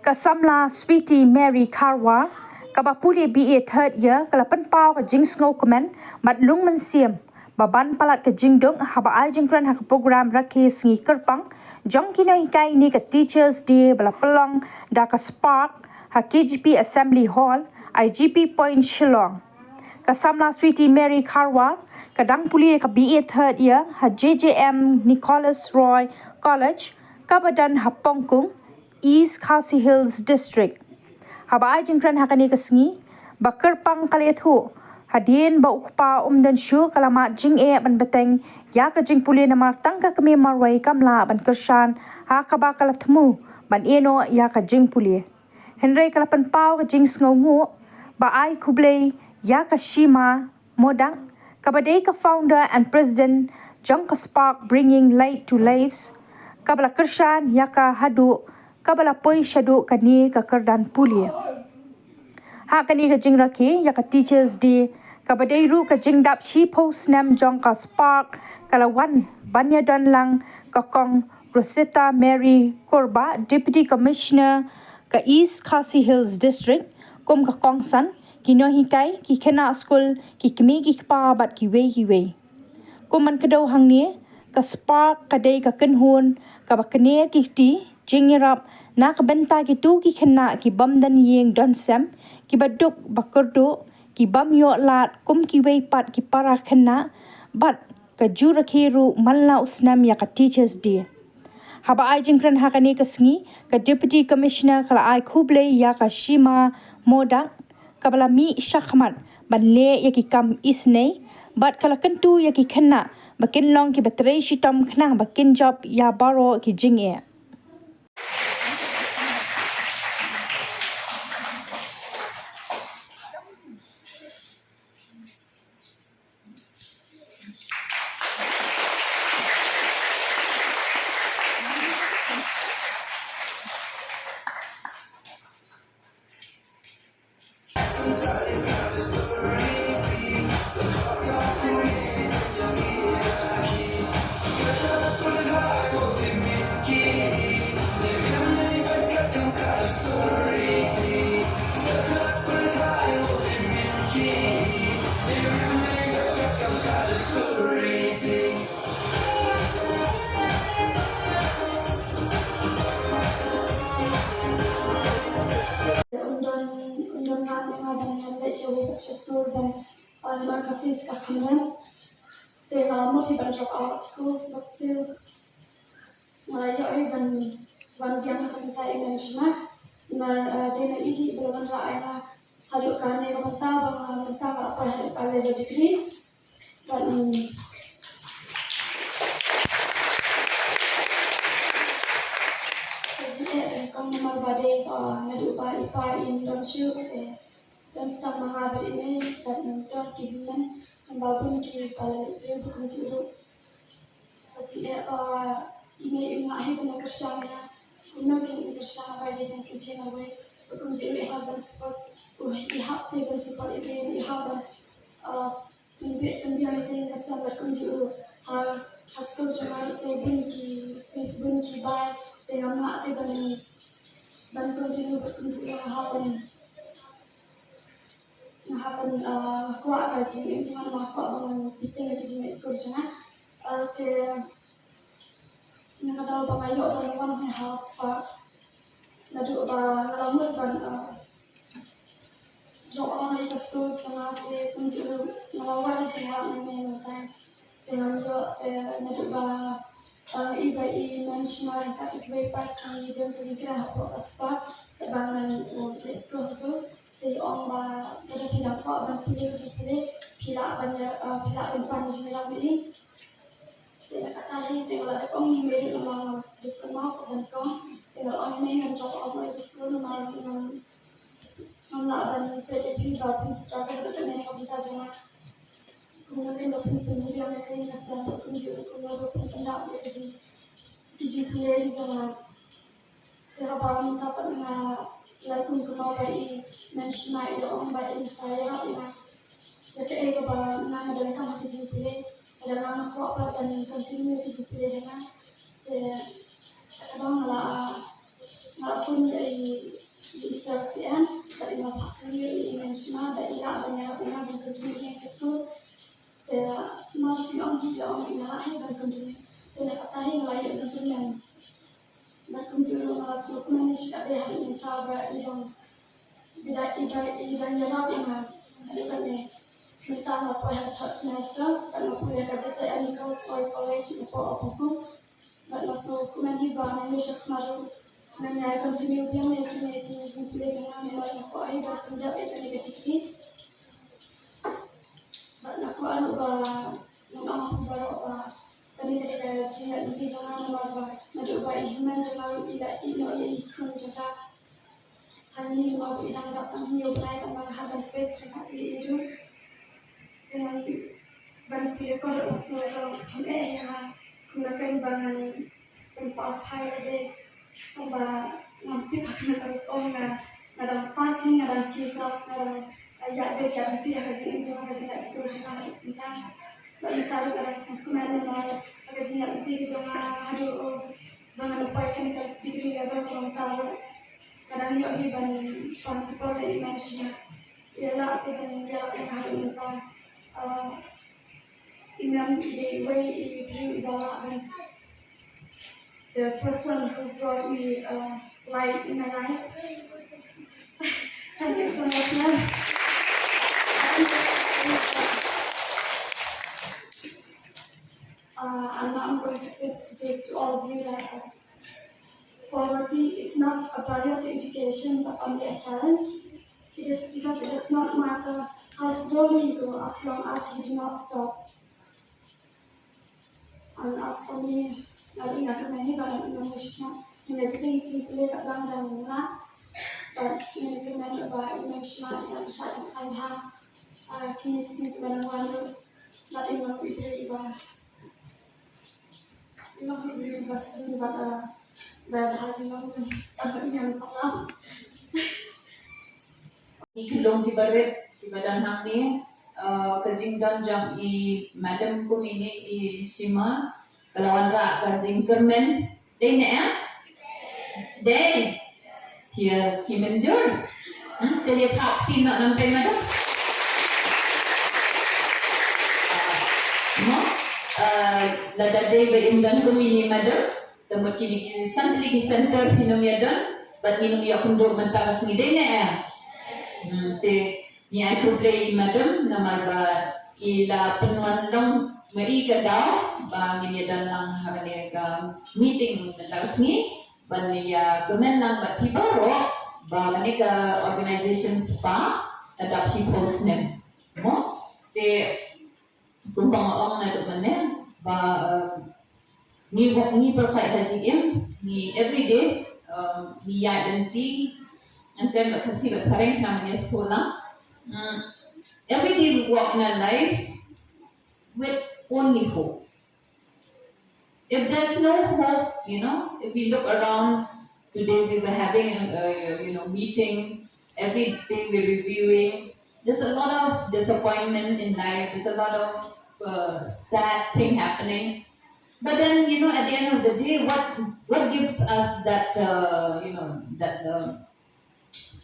Kasamla Sweetie Mary Karwa kabapuli BA third year kalapan pau ka jing snow comment mat lung man siam baban palat ka jing dong haba ai jing kran ha program rakhi sngi kerpang jong kino hikai ni ka teachers day bala pelong da ka spark ha KGP Assembly Hall IGP Point Shillong. Kasamla Sweetie Mary Karwa kadang puli ka BA third year ha JJM Nicholas Roy College kabadan ha Pongkung East Khasi Hills District. Haba ai jingkran hakani kasngi bakar pang kalethu hadien ba ukpa dan shu kalama jing e ban beteng ya ka jing puli namar tangka kami marwai kamla ban kershan ha kaba kalathmu ban eno ya ka jing puli henry kalapan pau ka jing sngongu ba ai kublei ya ka shima modang kabadei ka founder and president Jongka Spark bringing light to lives kabala kershan ya ka hadu kabala poi shadu kani ka kardan pulia ha kani ka jing rakhi ya ka teachers day kabadai ru ka jing dap shi post nam Jongka Spark kala wan banya don lang ka kong Rosetta Mary Korba deputy commissioner ka East Khasi Hills district kum ka kong san kino hikai ki kena school ki kmi ki pa bat ki wei kum man kadaw hang ni ka Spark kadai ka kenhun ka bakne ki ti jingerap na kabenta ki tu ki kena ki bam dan yeng don sem ki baduk bakurdu ki bam yo lat kum ki wei pat ki para kena bat ka jura khiru malla usnam ya ka teachers day haba ai jingkran hakani ka sngi ka deputy commissioner kala ai khuble ya ka shima moda kabala mi shakhmat banle ya ki kam isnei bat kala kentu ya ki kena bakin long ki batre shitam khnang bakin job ya baro ki jinge There are multiple dropout schools, but still, even one young community management, dena ihi belum ada hadut kami mentah apa pada degree, dan jadi kami marbade nadu ipa Indonesia dan staf mengajar ini dan untuk kihuman membangun ki kalau dia bukan ciru jadi ini akhir pun kerjanya guna yang kerja bagi yang kita nak bukan ciru ihab dan support ihab table support ini ihab dan pembiayaan yang kasar bukan ciru hasil jangan table ki Facebook ki buy dengan nak table ni bantu ciru bukan ciru ihab dan happen kuat kaji macam mana kuat bangun kita lagi jenis kerja ke nak tahu pemayo dan orang house pak nadu ngalamun kan job orang di school sama ke kunci ngelawan jangan main time dengan yo nadu ibai mention kan ibai party dan segala apa apa bangunan di school tu thì ông bà bây giờ khi làm vợ bằng khi đi thì khi lại bằng bằng thì làm gì thì là các ta đi thì là các ông nhìn về được mà được cái máu của mình con thì là ông mấy làm cho ông ấy school mà làm lại bằng về thì vào thì sẽ cái được này không ta cho cũng là bên đó cũng từng đi làm cái này là cũng chịu cũng là cũng đạo cái gì thì cho là thì họ bảo mình ta vẫn là lại cùng mau bay mention lại ông bay saya ya jadi ego ba nang ada kama kiji pile ada nang ko apa dan continue kiji pile jangan kadang lah walaupun di Israel dari mapak ni mention dari banyak berkunjung ke school masih orang ilahi berkunjung katahi layak sempurna berkunjung masuk manis ada hari ini tabra ibang bidang yarab yang ada ni minta apa yang third semester dan apa yang kerja saya ni kau soal college apa dan masuk kumani ba Malaysia kemarin dan saya continue dia mengenai jumpa jangan memang aku air berpindah itu negatif dan aku ba memang aku baru ba tadi ketika dia itu jangan memang ba madu ba iman jangan ila ino ikun jaga hanya mau bidang datang new naik sama hadan pet itu dengan ban pilih masuk kalau kami yang melakukan bangan pas hai deh Tomba nanti pakai ngadang passing ngadang key class ngadang ya deh ya nanti ya kasih ini jangan kasih tak setuju jangan tentang bagi taruh ngadang sempurna mal kasih nanti jangan aduh bangan apa yang kita degree level kurang taruh kadang ya ban principal dari management ialah dengan ya yang harus tentang imam ide way itu ibarat the person who brought me light in my life. Thank you so much, ma'am. And now I'm going to say to all of you that poverty is not a barrier to education, but only a challenge. It is because it does not matter how slowly you go, as long as you do not stop. And as for me, I ingat kemana barang Indonesia, menjadi simply kat bang dan bunga, dan ini kemana barang Indonesia yang sangat kaya, kini sini barang walu, dan ini mau diberi sebelum pada berhasil langsung, apa yang pertama. Ikulong kibaret kibadan hang ni kajing dan jang i madam ko mini i Shima kalawan ra kajing kermen dei ne dei tia kimenjur dia thap tin nak nam pen madam no lada dei be undan ko mini madam temut kini santli center pinomiadan bat minum ya kundur mentas ni dei ne te ni aku play madam namar ba ila penuan long mari ka daw ba ngini dan lang harane ka meeting mentas ni ban ya kemen lang ba pibaro ba ngani ka organization spa adap si post nem mo te kumpang ong na do manen ba ni berkai haji ni everyday ni identity and then kasi parang namanya sekolah. Every day we walk in our life with only hope. If there's no hope, if we look around today, we were having a meeting. Every day we're reviewing. There's a lot of disappointment in life. There's a lot of sad thing happening. But then at the end of the day, what gives us that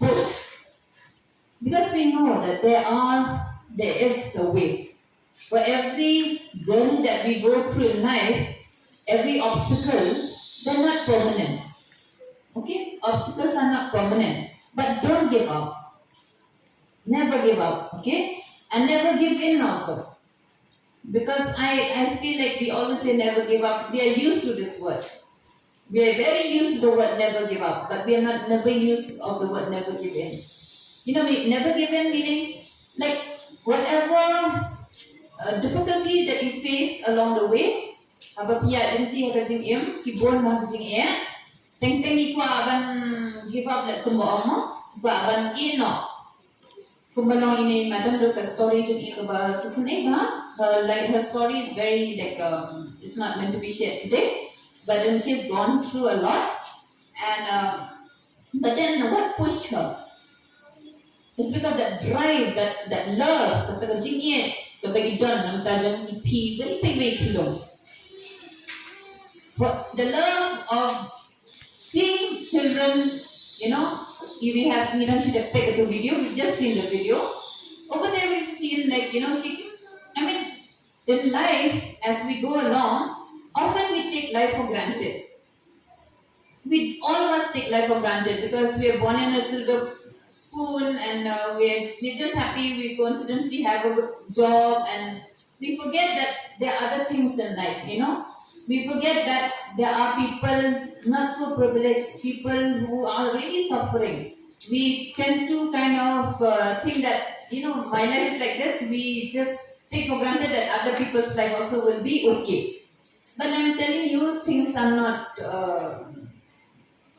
push, because we know that there is a way. For every journey that we go through in life, every obstacle, they're not permanent. Okay, obstacles are not permanent, but don't give up. Never give up. Okay, and never give in also, because I feel like we always say never give up. We are used to this word. We are very used to the word never give up, but we are not never used of the word never give in. We never give in meaning like whatever difficulty that you face along the way, aba pia denti kajing kibon ma kajing teng ikwa aban give up like kumba mo, ba aban ino. Kumbalong ini madam do ka story jeng ikaba susunay ba? Her story is very it's not meant to be shared today. But then she's gone through a lot, and but then what pushed her? It's because that drive, that love, that the jingye, the bagi don, nam tajam ipi, very kilo. But the love of seeing children, we have, should have taken the video, we've just seen the video. Over there we've seen in life, as we go along, often we take life for granted. We all of us take life for granted because we are born in a silver spoon and we're just happy we coincidentally have a good job, and we forget that there are other things in life, We forget that there are people not so privileged, people who are really suffering. We tend to kind of think that, my life is like this, we just take for granted that other people's life also will be okay. But I'm telling you, things are not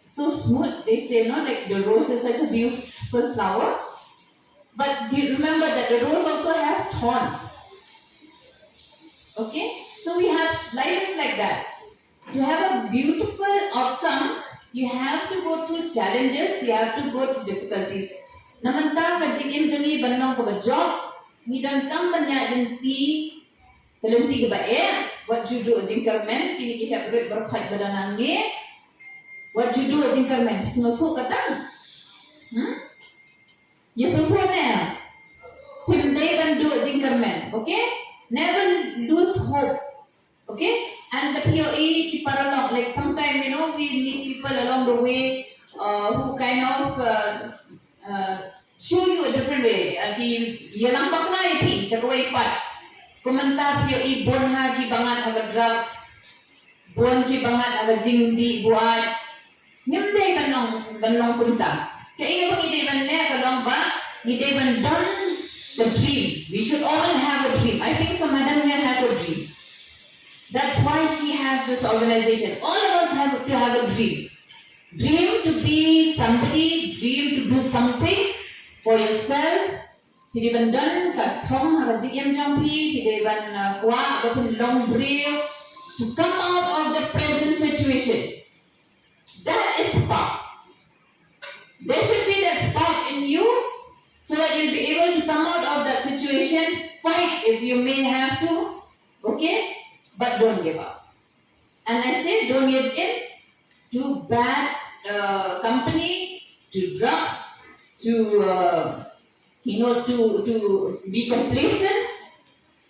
so smooth. They say, like the rose is such a beautiful flower. But remember that the rose also has thorns. Okay? So life is like that. To have a beautiful outcome, you have to go through challenges, you have to go through difficulties. Namanta ka jigim jani banong ka ba job, hidan kam banya dinti, kalenti ka ba what you do jingkarmen, kini ki hebret berkhaj badanange, what you do jingkarmen, singotho kata. Yesotho na. Hindai ban do jingkarmen, okay? Never lose hope. Okay, and the POE keep along. Like sometimes we meet people along the way who kind of show you a different way. Yalang bakla iti siya kaway pat. Komentar POE bon ha ki bangat aga drugs, bon ki bangat aga jingdi buat. Nyamday banong punta. Kaya ingat pag iday ban ne kalong ba? Iday ban done the dream. We should all have a dream. I think so. Madam here has a dream. That's why she has this organization. All of us have to have a dream. Dream to be somebody, dream to do something for yourself. Hindi ban dan katong hagajigyan jampi, hindi ban kuwa bapin long brave to come out of the present situation. That is spark. There should be that spark in you so that you'll be able to come out of that situation, fight if you may have to, okay? But don't give up. And I say don't give in to bad company, to drugs, to to be complacent.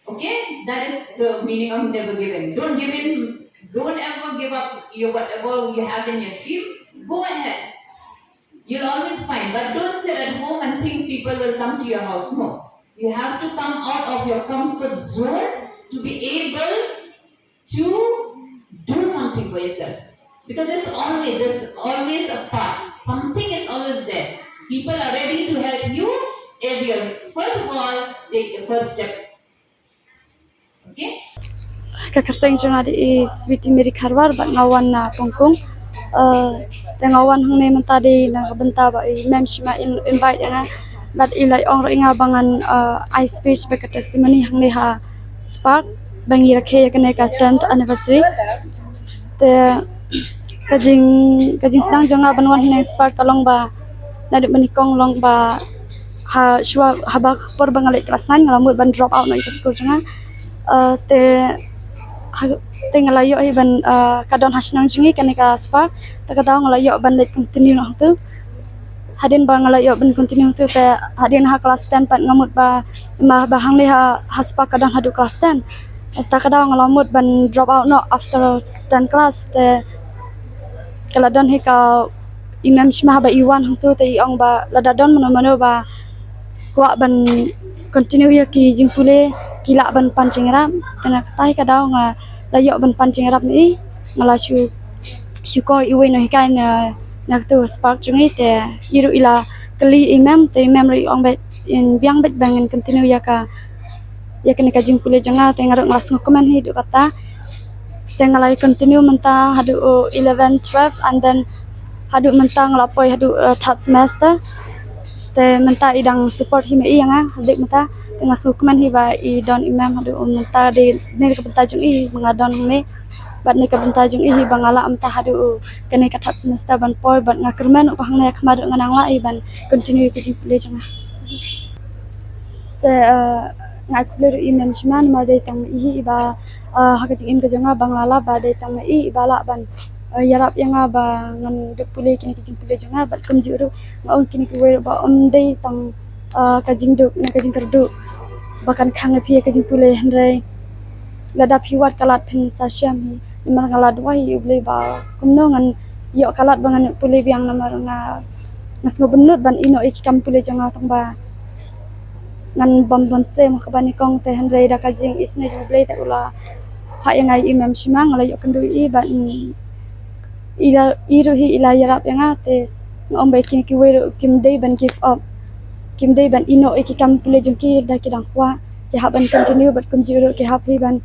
Okay, that is the meaning of never give in. Don't give in. Don't ever give up whatever you have in your dream. Go ahead. You'll always find. But don't sit at home and think people will come to your house. No. You have to come out of your comfort zone to be able to do something for yourself, because there's always a part. Something is always there. People are ready to help you if you first of all take the first step. Okay? Kakarteng jang adi Sweetie Mary Karwar bat ngawan na pongkong tengawan hang ne mentadi na benta ba mem shima invite nga bat ilai ong ringa bangan I speech ba testimony hang ne ha spark bangi rakhe yakne ka 10th anniversary te kajing sedang janga banwan ne spark kalong ba naduk menikong long ba ha shwa haba por bangalai kelas 9 ngalamut ban drop out no school janga te ngalayo ai ban kadon hasnang jingi kanika spark ta kadaw ngalayo ban let continue no tu hadin ba ngalayo ban continue tu te hadin ha kelas 10 pat ngamut ba ma bahang le ha spark kadang hadu kelas 10 ta kadaw ngalamut ban drop out no after 10 class te kaladon he ka imam shma ba iwan hang tu te ong ba ladadon mano ba kwa ban continue ya ki jingpule kila ban pancing ram tengah katai kadaw nga layo ban pancing ram ni ngala syukur iwe no hikai na tu spark jungi te iru ila kali imam te imam ri ong ba in biang bet bangen continue ya kena kajing pule janga te ngaruk ngas ngokomen hi du kata te ngalai continue menta hadu 11 12 and then hadu menta ngalapoi hadu third semester te menta idang support hi me yanga hadik menta te ngas ngokomen hi ba I don imam hadu menta de ne ka bentajung I mengadon ne bat ne ka bentajung I bangala menta hadu kene ka third semester ban poi bat ngakermen upang ne khamadu nganang lai ban continue kajing pule janga te ngai kuler imam shman ma de tang I ba hakating im kajanga banglala ba de tang I bala ban yarap yang ba ngan duk pulih kini kijing pulih jonga bat kum juru ngaun kini kuwe ba dei tang kajing duk na kajing terdu bahkan khang phi kajing pulih handrai lada phiwat kalat phin sa syam hi nimar ngalat wai uble ba kumno ngan yo kalat bangan pulih biang namar na ngas ngobenut ban ino ikam pulih jonga tang ba ngan bam bon se makabani kong te handrai da kajing isne juble ta ula ha yang ai imam simang la yo kendu I ban ila iruhi ila yarap yang ate ngom ba kini ki weru kim dei ban give up kim dei ban ino iki kam pule jungki da ki dang kwa ki ha ban continue bat kum jiru ki ha pri ban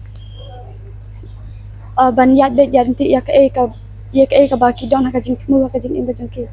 ban yat de janti ya ka ba ki don ha ka jing tmu ka jing imba jungki